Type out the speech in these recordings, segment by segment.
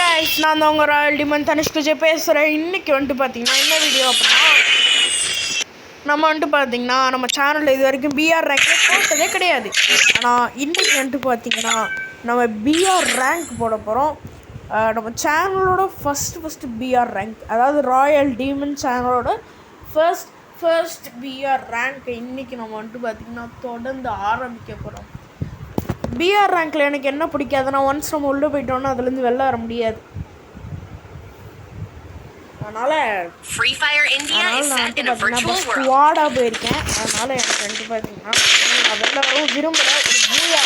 guys, நான் தான் உங்க ராயல் டிமன் தனிஷ்க் விஜய் பேசுகிறேன். இன்றைக்கி வந்துட்டு பார்த்தீங்கன்னா என்ன வீடியோ அப்படின்னா நம்ம வந்துட்டு பார்த்தீங்கன்னா நம்ம சேனலில் இது வரைக்கும் பிஆர் ரேங்கே போட்டதே கிடையாது. ஆனால் இன்றைக்கி வந்துட்டு பார்த்தீங்கன்னா நம்ம பிஆர் ரேங்க் போட போகிறோம். நம்ம சேனலோட ஃபஸ்ட்டு பிஆர் ரேங்க், அதாவது ராயல் டீமன் சேனலோட ஃபர்ஸ்ட் பிஆர் ரேங்க் இன்றைக்கி நம்ம வந்துட்டு பார்த்திங்கன்னா தொடர்ந்து ஆரம்பிக்க போகிறோம். பிஆர் ரேங்க்கில் எனக்கு என்ன பிடிக்காதுன்னா, ஒன்ஸ் நம்ம உள்ளே போயிட்டோன்னா அதுலேருந்து வெளில வர முடியாது. அதனால் நான் பார்த்தீங்கன்னா ஸ்குவாடாக போயிருக்கேன். அதனால் எனக்கு வந்துட்டு பார்த்தீங்கன்னா நான் வெளில வரவும் விரும்பலை. ஒரு பூயா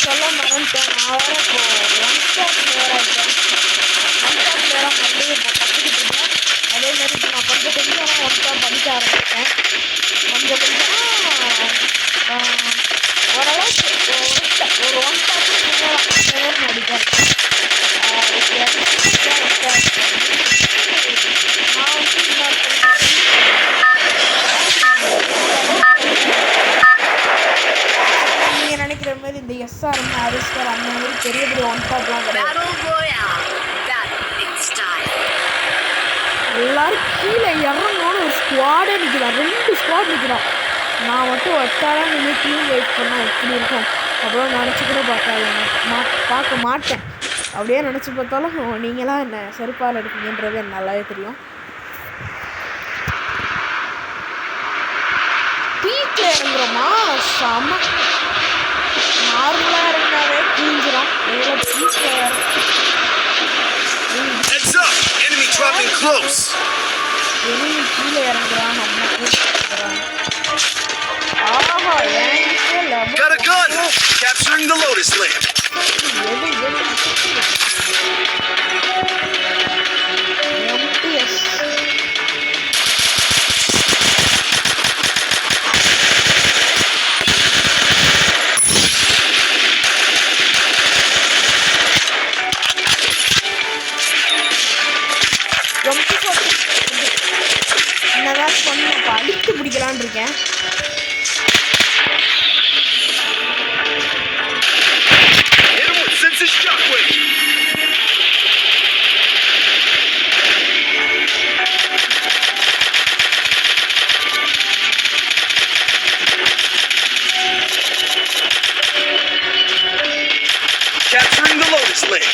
சொல்ல மறந்துட்டேன். நான் வேறு இப்போது ஒன் ஸ்டாப் பிளேயராக இருக்கேன். ஒன் ஸ்டாப் பிளேயராக மறுபடியும் இப்போ கற்றுக்கிட்டு இருக்கேன். அதேமாதிரி இப்போ நான் கொஞ்சம் ஒன் ஸ்டாப் படிக்க ஆரம்பித்தேன். கொஞ்சம் ஓரளவுக்கு ஒரு ஒன் ஸ்டாப் நடிப்பேன். நீங்கள் நினைக்கிற மாதிரி இந்த எஸ்ஆர்எம் அரிஸ்டர் அந்த மாதிரி பெரிய பெரிய ஒன் ஸ்டாப்லாம் கிடையாது. எல்லாரும் கீழே இறங்கணும்னு ஒரு ஸ்குவாடே நிற்கிறான், 2 ஸ்குவாட் நிற்கிறான். நான் மட்டும் ஒத்தாலாம் நின்று டீம் வெயிட் பண்ணால் எப்படி இருக்கும் அப்புறம் நினச்சி கூட பார்க்க மாட்டேன். அப்படியே நினச்சி பார்த்தாலும் நீங்களாம் என்ன செருப்பால் எடுப்பீங்கன்றது எனக்கு நல்லாவே தெரியும். பீக்கில் இறங்குறோமா செம நார்மலாக இருந்தாவே கிழிஞ்சிடும். எவ்வளோ பீக்கில் எனிமி கீழே இறங்குறான், நம்ம கூப்பிட்டுறான். ஆஹா, Got a gun! Capturing the Lotus Land. என்னதான் சொன்ன அடித்து பிடிக்கலான் இருக்கேன். Capturing the Lotus Land.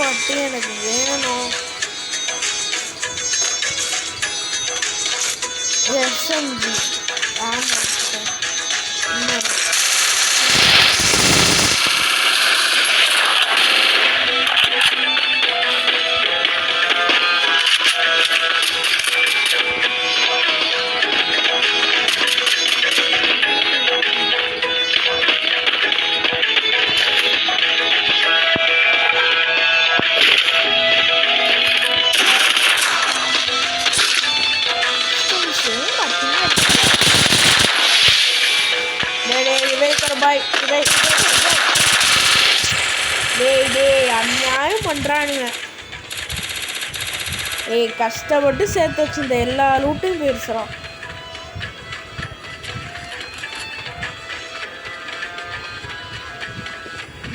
மட்டும் எனக்கு வேணும். எஸ்எம்ஜி ஆமாம். அநியாயம் பண்றானுங்க. கஷ்டப்பட்டு சேர்த்து வச்சிருந்த எல்லா லூட்டும் போயிருச்சுறான்.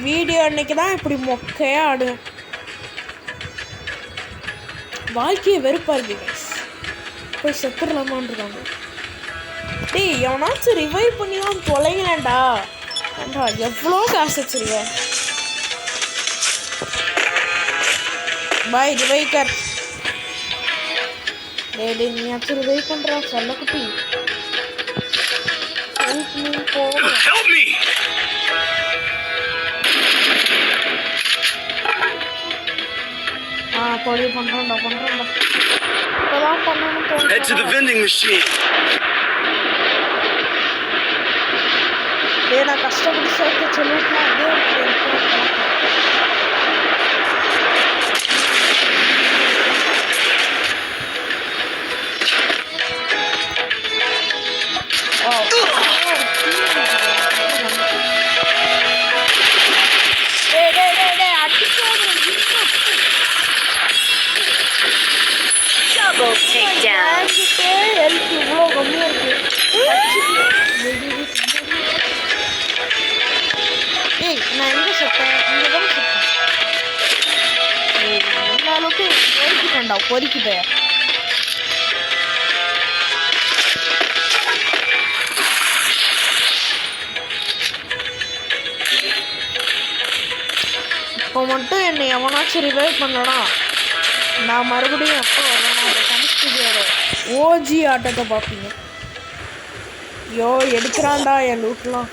வீடியோ அன்னைக்கு தான் இப்படி மொக்கையா ஆடுவேன். வாழ்க்கையை வெறுப்பா இருக்கு. போய் செத்துடலாமான் இருக்காங்க. டேய் எவனாச்சும் ரிவைவ் பண்ணி தான் தொலைங்கடா. ஏண்டா எவ்வளோ காசு வச்சிருக்க? பாய் ரிவைவ் கர். டேய் நீயாச்சும் ரிவைவ் பண்றா செல்ல குட்டி. Help me. பொடி பண்றேன்டா. இப்பதான் பண்ணணும் தோணுது. Head to the vending machine. டேய் நான் கஷ்டப்பட்டு சேர்த்து சொல்லிட்டு அதே Double takedown. ஹெல்த் இவ்வளோ கம்மியாக இருக்கு. ஏய் நான் எங்கே செத்தேன்? இங்கே தானே செத்தேன். எல்லா அளவுக்கு பொறுக்கிட்டேன்டா பொறுக்கிட்டேன். இப்போ மட்டும் என்னை எவனாச்சும் ரிவைவ் பண்ணனா நான் மறுபடியும் எப்போ வரணும் அந்த கமிஸ்ட்ரியோட ஓஜி ஆட்டத்தை பார்ப்பீங்க. ஐயோ எடுக்கிறான்டா என் லூட்லாம்.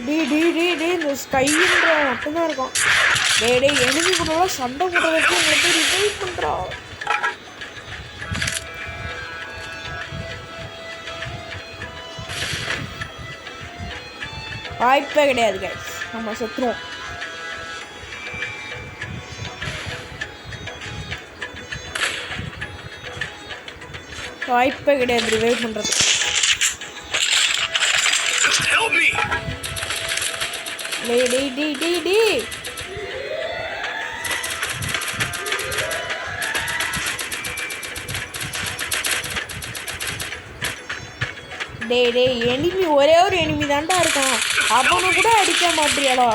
இந்த ஸ்கைன்ற மட்டும்தான் இருக்கும். டே எனிமி கூட சண்டை போடுறதுக்கு உங்களுக்கு ரிவைவ் பண்ணுறா. வாய்ப்பே கிடையாது கைஸ். நம்ம செத்துருவோம். வாய்ப்பே கிடையாது ரிவைவ் பண்றது. டேய் எனிமி ஒரே ஒரு எனிமி தான்டா இருக்கான். அவனை கூட அடிக்க மாட்டியாடா.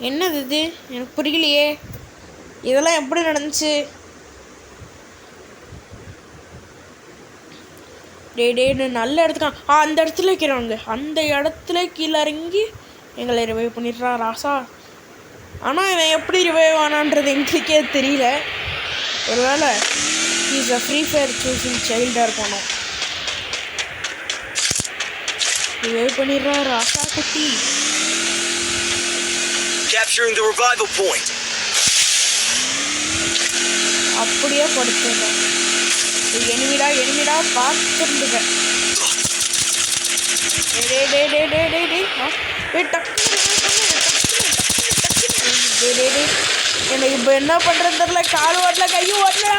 என்னது இது? எனக்கு புரியலையே. இதெல்லாம் எப்படி நடந்துச்சு? டே நல்ல இடத்துக்கு அந்த இடத்துல வைக்கிறாங்க. அந்த இடத்துல கீழே இறங்கி எங்களை ரிவைவ் பண்ணிடுறா ராசா. ஆனால் இவன் எப்படி ரிவைவ் ஆனான்றது எங்களுக்கே தெரியல. ஒருவேளை is a free fire choosing சைல்டாக இருக்கணும். ரிவைவ் பண்ணிடுறா ராசா குட்டி. Capturing the revival point. அப்படியே படுத்துங்க. எனிமிடா பார்த்துருந்துங்க. எனக்கு இப்போ என்ன பண்ணுறது தெரியல. கால் ஓட்டல கையும் ஓட்டல.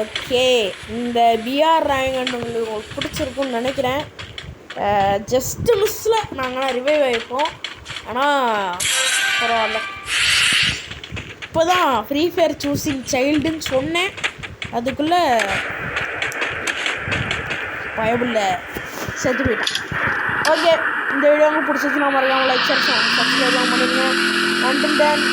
ஓகே இந்த பிஆர் ரேங்க் உங்களுக்கு பிடிச்சிருக்குன்னு நினைக்கிறேன். ஜஸ்ட்டு மிஸ்ஸில் நாங்களாம் ரிவைவ் ஆகிருப்போம். ஆனால் பரவாயில்ல. இப்போ தான் ஃப்ரீ ஃபயர் சூஸிங் சைல்டுன்னு சொன்னேன். அதுக்குள்ளே பயமில்ல செத்து போயிட்டான். ஓகே, இந்த வீடியோ உங்களுக்கு பிடிச்சிச்சுன்னா மறக்காம லைக் ஷேர் சப்ஸ்கிரைப் பண்ணிடுங்க. அண்டில் தென்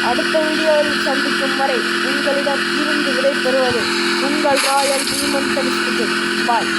அடுத்த வீடியோவில் சந்திக்கும் வரை உங்களிடம் இருந்து விடை பெறுவது உங்கள் ராயல் டீமன் தனிஷ்கு. பாய்.